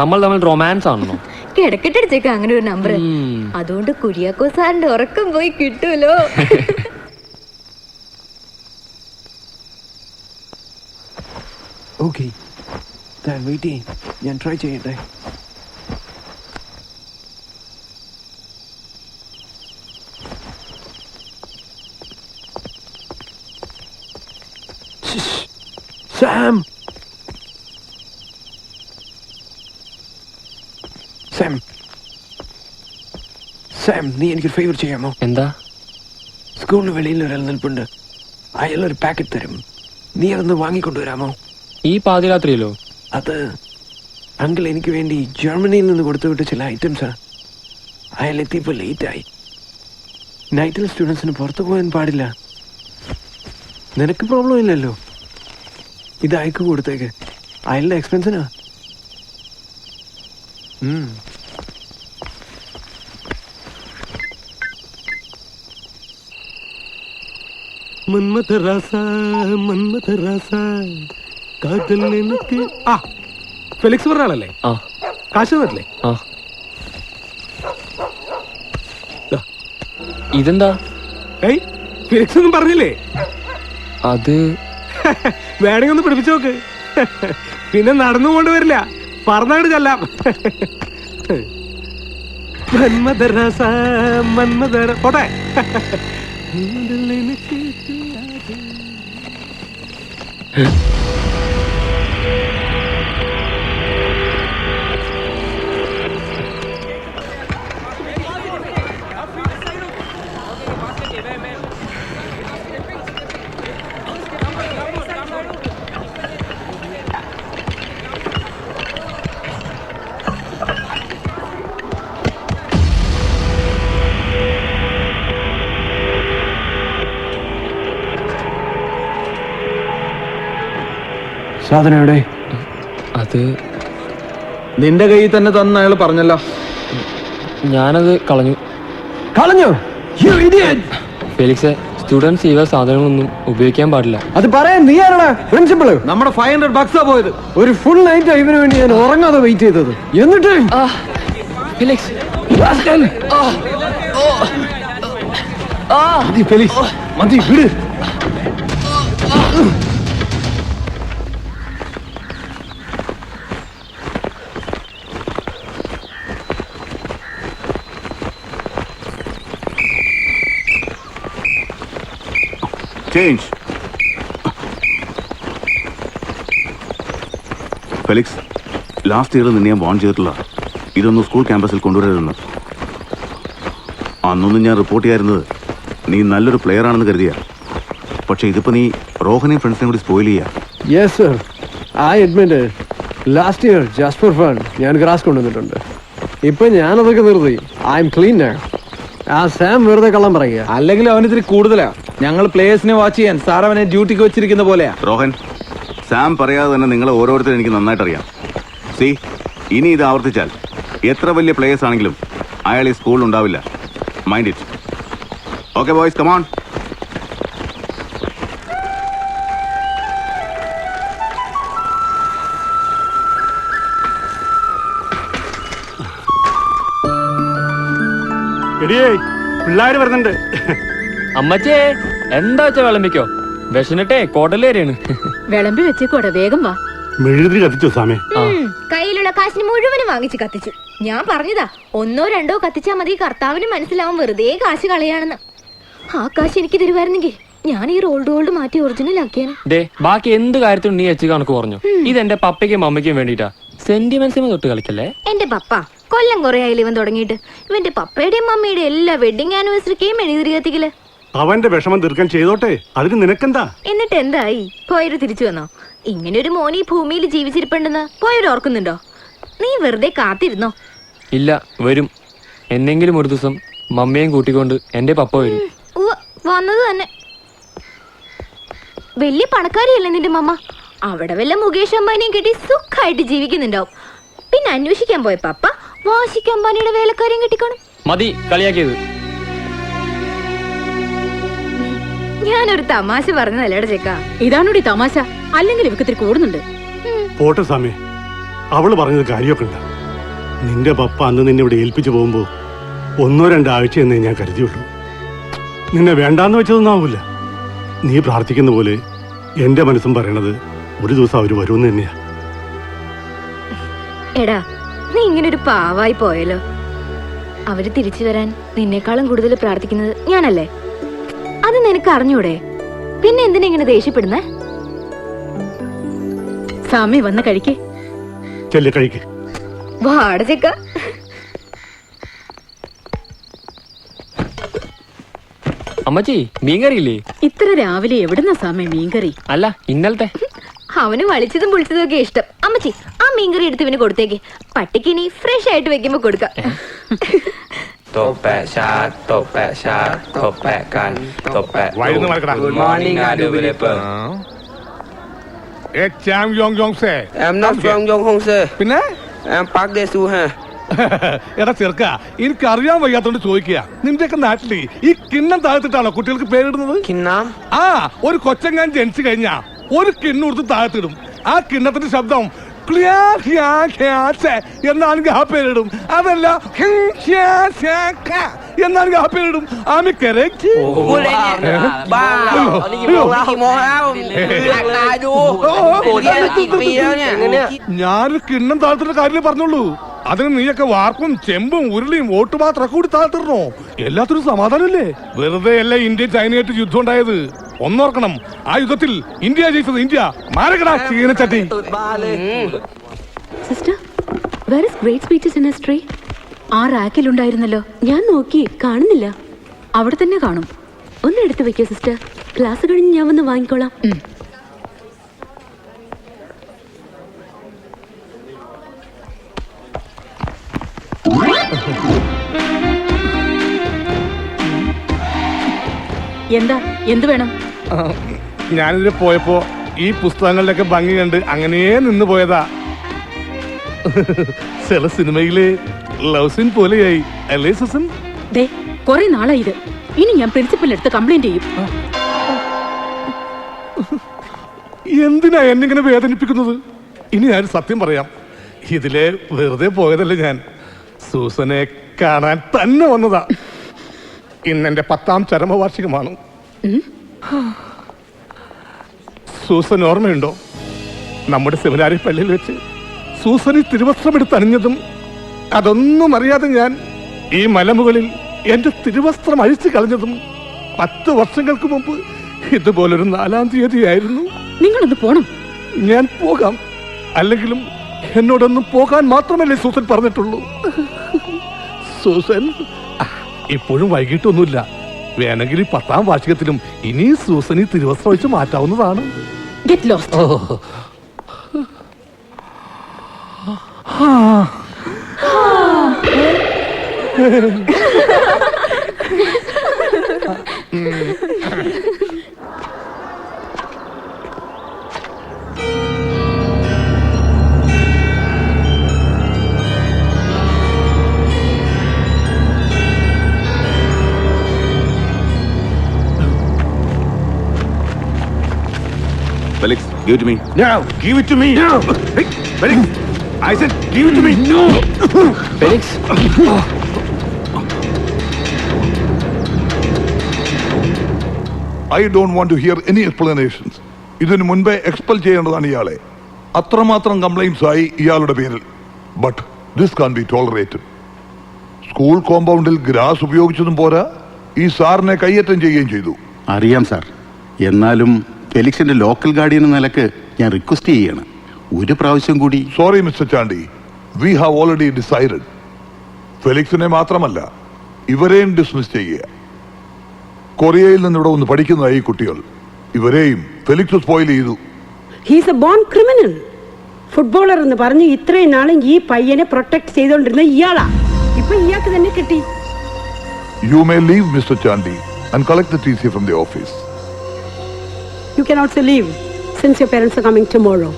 നമ്മൾ തമ്മിൽ റൊമാൻസ് ആണല്ലോ. കിടക്കട്ടടിച്ചേക്ക അങ്ങനെ ഒരു നമ്പർ. അതുകൊണ്ട് കുര്യാക്കോ സാറിന്റെ ഉറക്കം പോയി കിട്ടൂലോ. ഓക്കെ, വെയിറ്റ് ചെയ്യും, ഞാൻ ട്രൈ ചെയ്യട്ടെ. സാം, സാം, സാം, നീ എനിക്കൊരു ഫേവർ ചെയ്യാമോ? എന്താ? സ്കൂളിന് വെളിയിൽ ഒരാൾ നിൽപ്പുണ്ട്. അയാൾ ഒരു പാക്കറ്റ് തരും, നീ അതൊന്ന് വാങ്ങിക്കൊണ്ടുവരാമോ? ഈ പാതിരാത്രിയിലോ? അത് അങ്കിൾ എനിക്ക് വേണ്ടി ജർമ്മനിയിൽ നിന്ന് കൊടുത്തുവിട്ട ചില ഐറ്റംസാ. അയാൾ എത്തിയപ്പോൾ ലേറ്റായി. നൈറ്റിൽ സ്റ്റുഡൻസിന് പുറത്തു പോകാൻ പാടില്ല. നിനക്ക് പ്രോബ്ലം ഇല്ലല്ലോ. ഇത് അയക്ക് കൊടുത്തേക്ക്, അയാളുടെ എക്സ്പെൻസിനാ. ഫെലിക്സ് പറഞ്ഞ ആളല്ലേ? കാശ് തന്നിട്ടില്ലേ? ഇതെന്താ? ഫെലിക്സ് ഒന്നും പറഞ്ഞില്ലേ? അത് വേണമെങ്കിൽ ഒന്ന് പിടിപ്പിച്ചു നോക്ക്. പിന്നെ നടന്നു കൊണ്ടുവരില്ല, പറഞ്ഞാട് ചെല്ലാം. മന്മദരസ മന്മദര പോട്ടെ. സാധനം എവിടെ? അത് നിന്റെ കയ്യിൽ തന്നെ തന്ന അയാൾ പറഞ്ഞല്ലോ. ഞാനത് കളഞ്ഞു. കളഞ്ഞു? ഫെലിക്സ്, സ്റ്റുഡൻസ് ഇവ സാധനങ്ങളൊന്നും ഉപയോഗിക്കാൻ പാടില്ല. അത് പറയാൻ നീ ആരാണ്? പ്രിൻസിപ്പള്? നമ്മുടെ $500 പോയത്. ഒരു ഫുൾ നൈറ്റ് ഇവന് വേണ്ടി ഞാൻ ഉറങ്ങാതെ വെയിറ്റ് ചെയ്തത്. എന്നിട്ട് ഫെലിക്സ്, ഫെലിക്സ് മതി, വിട്. Change. ഫെലിക്സ്, ലാസ്റ്റ് ഇയർ നിന്നെ ഞാൻ വാൺ ചെയ്തിട്ടില്ല, ഇതൊന്നും സ്കൂൾ ക്യാമ്പസിൽ കൊണ്ടുവരരുതെന്ന്. അന്നൊന്നും ഞാൻ റിപ്പോർട്ട് ചെയ്യാറുന്നത് നീ നല്ലൊരു പ്ലെയർ ആണെന്ന് കരുതിയ. പക്ഷെ ഇതിപ്പോ നീ റോഹനെയും ഫ്രണ്ട്സിനെയും കൂടി സ്പോയിൽ ചെയ്യാ. Yes sir, I admit. Last year just for fun ഞാൻ ഗ്രാസ് കൊണ്ടുവന്നിട്ടുണ്ട്. ഇപ്പൊ ഞാനതൊക്കെ നിർത്തി. I M clean now. ആ സാം വെറുതെ കള്ളം പറയുക. അല്ലെങ്കിൽ അവനിത്തിരി കൂടുതലാ. ഞങ്ങൾ പ്ലേയേഴ്സിനെ വാച്ച് ചെയ്യാൻ സാർ അവനെ ഡ്യൂട്ടിക്ക് വെച്ചിരിക്കുന്ന പോലെയാ. റോഹൻ, സാം പറയാതെ തന്നെ നിങ്ങളെ ഓരോരുത്തരും എനിക്ക് നന്നായിട്ട് അറിയാം. സി, ഇനി ഇത് ആവർത്തിച്ചാൽ എത്ര വലിയ പ്ലേയേഴ്സ് ആണെങ്കിലും അയാൾ ഈ സ്കൂളിൽ ഉണ്ടാവില്ല. Mind it. Okay boys, come on. പിള്ളേര് വരുന്നുണ്ട്. അമ്മച്ചേ, എന്താ വെച്ചാ വിളമ്പിക്കോ. വിശന്നിട്ടേ കോട്ടലേരെയാണ്. വിളമ്പി വെച്ചേക്കോടെ, വേഗം വാ. മെഴുകുതിരി കത്തിച്ചോ സാമേ? കയ്യിലുള്ള കാശിന് മുഴുവനും വാങ്ങിച്ച് കത്തിച്ചു. ഞാൻ പറഞ്ഞതാ, 1 or 2 കത്തിച്ചാ മതി, കർത്താവിന് മനസ്സിലാവും വെറുതെ കാശ് കളയാണെന്ന്. ആ കാശ് എനിക്ക് തരുവായിരുന്നെങ്കിൽ ഞാൻ ഈ റോൾഡ് മാറ്റി ഒറിജിനൽ ആക്കിയാണ്. ബാക്കി എന്ത് കാര്യത്തിനും നീ വെച്ച് കണക്ക് പറഞ്ഞു. ഇതെന്റെ പപ്പയ്ക്കും മമ്മയ്ക്കും വേണ്ടിട്ടാ. സെന്റിമെന്റ്സിന് തൊട്ട് കളിക്കല്ലേ. എന്റെ പപ്പ കൊല്ലം കുറെ ആയില്ല ഇവൻ തുടങ്ങിയിട്ട്. ഇവന്റെ പപ്പയുടെയും മമ്മയുടെയും എല്ലാ വെഡിങ് ആനിവേഴ്സറിക്കും മെഴുകുതിരി കത്തിക്കല്. അവന്റെ വിഷമം തീർക്കാൻ ചെയ്തോട്ടെ, അതിന് നിനക്കെന്താ? എന്നിട്ട് എന്തായി? പോയൊരു തിരിച്ചു വന്നോ? ഇങ്ങനെ ഒരു മോനി ഭൂമിയിൽ ജീവിച്ചിരിപ്പുണ്ടെന്ന് പോയൊരു ഓർക്കുന്നുണ്ടോ? നീ വെറുതെ കാത്തിരുന്നോ? ഇല്ല, വരും. എന്നെങ്കിലും ഒരു ദിവസം മമ്മയും കൂട്ടിക്കൊണ്ട് എന്റെ പപ്പ വരും. വന്നത് തന്നെ. വലിയ പണക്കാരിയല്ലേ നിന്റെ മമ്മ? അവിടെ വല്ല മുകേഷ് അമ്പാനിയും കെട്ടി സുഖമായിട്ട് ജീവിക്കുന്നുണ്ടാവും. പിന്നെ അന്വേഷിക്കാൻ പോയ പപ്പ വാശിക്ക് അമ്പാനിയുടെ വേലക്കാരിയും കെട്ടിക്കാണും. മതി കളിയാക്കിയത്. ഞാനൊരു തമാശ പറഞ്ഞതല്ലേടെ ചെക്ക. ഇതാണോടി തമാശ? അല്ലെങ്കിൽ ഇവക്ക് ഇത്തിരി കൂടുന്നുണ്ട്. പോട്ടെ സാമേ, അവള് പറഞ്ഞത് കാര്യമൊക്കെ ഉണ്ട്. നിന്റെ പപ്പ അന്ന് നിന്നെ ഇവിടെ ഏൽപ്പിച്ചു പോകുമ്പോ 1-2 ആഴ്ച എന്നേ ഞാൻ കരുതിയുള്ളൂ. നിന്നെ വേണ്ടാന്ന് വെച്ചതൊന്നും ആവില്ല. നീ പ്രാർത്ഥിക്കുന്ന പോലെ എന്റെ മനസ്സും പറയണത് ഒരു ദിവസം അവര് വരുമെന്ന് തന്നെയാ. എടാ, നീ ഇങ്ങനെ ഒരു പാവായി പോയല്ലോ. അവര് തിരിച്ചു വരാൻ നിന്നേക്കാളും കൂടുതൽ പ്രാർത്ഥിക്കുന്നത് ഞാനല്ലേ? അത് നിനക്ക് അറിഞ്ഞൂടെ? പിന്നെ എന്തിനാ ഇങ്ങനെ ദേഷ്യപ്പെടുന്നേ? സ്വാമി വന്ന് കഴിക്കേ. ചെല്ലെ കഴിക്ക്. വാടചക്ക. അമ്മച്ചി മീൻകറിയില്ലേ? ഇത്ര രാവിലെ എവിടുന്ന സ്വാമി മീൻകറി? അല്ല, ഇന്നലത്തെ. അവന് വളിച്ചതും പൊളിച്ചതും ഒക്കെ ഇഷ്ടം. അമ്മച്ചി, ആ മീൻകറി എടുത്ത് ഇവന് കൊടുത്തേക്ക്. പട്ടിക്ക് ഇനി ഫ്രഷ് ആയിട്ട് വെക്കുമ്പോ കൊടുക്കാം. Good morning, developer. Cham Yong Yong se. I'm not from Yong Hong sir. പിന്നെ I'm Park De Su hai. എടാ ചെറുക്ക, എനിക്കറിയാൻ വയ്യാത്തോണ്ട് ചോദിക്കുക, നിന്റെയൊക്കെ നാട്ടില് ഈ കിണ്ണം താഴ്ത്തിട്ടാണോ കുട്ടികൾക്ക് പേരിടുന്നത്? Kinnam? ആ, ഒരു കൊച്ചങ്ങാൻ ജനിച്ചു കഴിഞ്ഞാ ഒരു കിണ്ണെടുത്ത് താഴ്ത്തിടും. ആ കിണ്ണത്തിന്റെ ശബ്ദം എന്നാണെങ്കിൽ ആ പേരിടും. അതല്ല എന്നാണെങ്കിൽ ആ പേരിടും. ആമി കറക്റ്റ്. ഞാനൊരു കിണ്ണം താഴ്ത്തിട്ട് കാര്യമേ പറഞ്ഞുള്ളൂ. അതിന് നീയൊക്കെ വാർപ്പും ചെമ്പും ഉരുളിയും ഓട്ടുപാത്രമൊക്കെ കൂടി താഴ്ത്തിടണോ? എല്ലാത്തിനും സമാധാനമല്ലേ? വെറുതെ അല്ല ഇന്ത്യ ചൈനയായിട്ട് യുദ്ധം ഉണ്ടായത്. ഒന്നോർക്കണം, ആ യുദ്ധത്തിൽ ഇന്ത്യ ജയിച്ചത്. ഇന്ത്യ മാരകടാ ചീനച്ചട്ടി. Sister, where is great speeches in history? ആ റാക്കിലുണ്ടായിരുന്നല്ലോ. ഞാൻ നോക്കി, കാണുന്നില്ല. അവിടെ തന്നെ കാണും. ഒന്ന് എടുത്തു വെക്കോ സിസ്റ്റർ. ക്ലാസ് കഴിഞ്ഞ് ഞാൻ വന്ന് വാങ്ങിക്കോളാം. എന്താ, എന്ത് വേണം? ഞാനിതിൽ പോയപ്പോ ഈ പുസ്തകങ്ങളിലൊക്കെ ഭംഗി കണ്ട് അങ്ങനെ നിന്ന് പോയതാ. ചില സിനിമയിലെ ലവ് സീൻ പോലെയായി അല്ലേ സുസൻ? ദേ, കുറെ നാളായി ഇത്. ഇനി ഞാൻ പ്രിൻസിപ്പലിനടുത്ത് കംപ്ലൈന്റ് ചെയ്യും. എന്തിനാ എന്നിങ്ങനെ വേദനിപ്പിക്കുന്നത്? ഇനി ഞാൻ സത്യം പറയാം, ഇതിലെ വെറുതെ പോയതല്ലേ. ഞാൻ സൂസനെ കാണാൻ തന്നെ വന്നതാ. ഇന്നെന്റെ 10ാം ചരമവാർഷികമാണ്. സൂസൻ ഓർമ്മയുണ്ടോ? നമ്മുടെ സെമിനാരി പള്ളിയിൽ വെച്ച് സൂസന് തിരുവസ്ത്രമെടുത്ത് അണിഞ്ഞതും അതൊന്നും അറിയാതെ ഞാൻ ഈ മലമുകളിൽ എന്റെ തിരുവസ്ത്രം അഴിച്ചു കളഞ്ഞതും 10 വർഷങ്ങൾക്ക് മുമ്പ് ഇതുപോലൊരു 4-ാം തീയതിയായിരുന്നു. നിങ്ങളൊന്ന് പോണം. ഞാൻ പോകാം. അല്ലെങ്കിലും എന്നോടൊന്നും പോകാൻ മാത്രമല്ലേ സൂസൻ പറഞ്ഞിട്ടുള്ളൂ. സൂസൻ, ഇപ്പോഴും വൈകിട്ടൊന്നുമില്ല. വേണമെങ്കിൽ 10ാം വാർഷികത്തിലും ഇനി സൂസൻ ഈ തിരുവസ്ത്രം വെച്ച് മാറ്റാവുന്നതാണ്. Get lost. Felix, give it to me. No, give it to me. No. Hey, Felix, I said give it to me. No. Felix. I don't want to hear any explanations. ഇതിനു മുൻപേ expel ചെയ്യേണ്ടതാണ് ഇയാളെ. അത്രമാത്രം complaints ആയി ഇയാളുടെ പേരിൽ. But this can be tolerated. School കോമ്പൗണ്ടിൽ grass ഉപയോഗിച്ചതും പോരാ, ഈ സാറിനെ കയ്യേറ്റം ചെയ്യുകയും ചെയ്തു. അറിയാം സാർ. എന്നാലും ഫെലിക്സിന്റെ ലോക്കൽ ഗാർഡിയൻ എന്ന നിലക്ക് ഞാൻ റിക്വസ്റ്റ് ചെയ്യാണ്, ഒരു പ്രാവശ്യം കൂടി. Sorry mister Chandy, we have already decided. ഫെലിക്സിനെ മാത്രമല്ല, ഇവരെയും ഡിസ്മിസ് ചെയ്യുക. കൊറിയയിൽ നിന്ന് ഇവിടെ ഒന്ന് പഠിക്കുന്നതായി കുട്ടികൾ. ഇവരെയും ഫെലിക്സ് സ്പോയിൽ ചെയ്തു. He's a born criminal. Footballer എന്ന് പറഞ്ഞ് ഇത്രയും നാളും ഈ പയ്യനെ പ്രൊട്ടക്ട് ചെയ്തുകൊണ്ടിരുന്ന ഇയാളാ. ഇപ്പൊ ഇയാൾക്ക് തന്നെ കിട്ടി. You may leave mister Chandy and collect the TC from the office. You can also leave since your parents are coming tomorrow.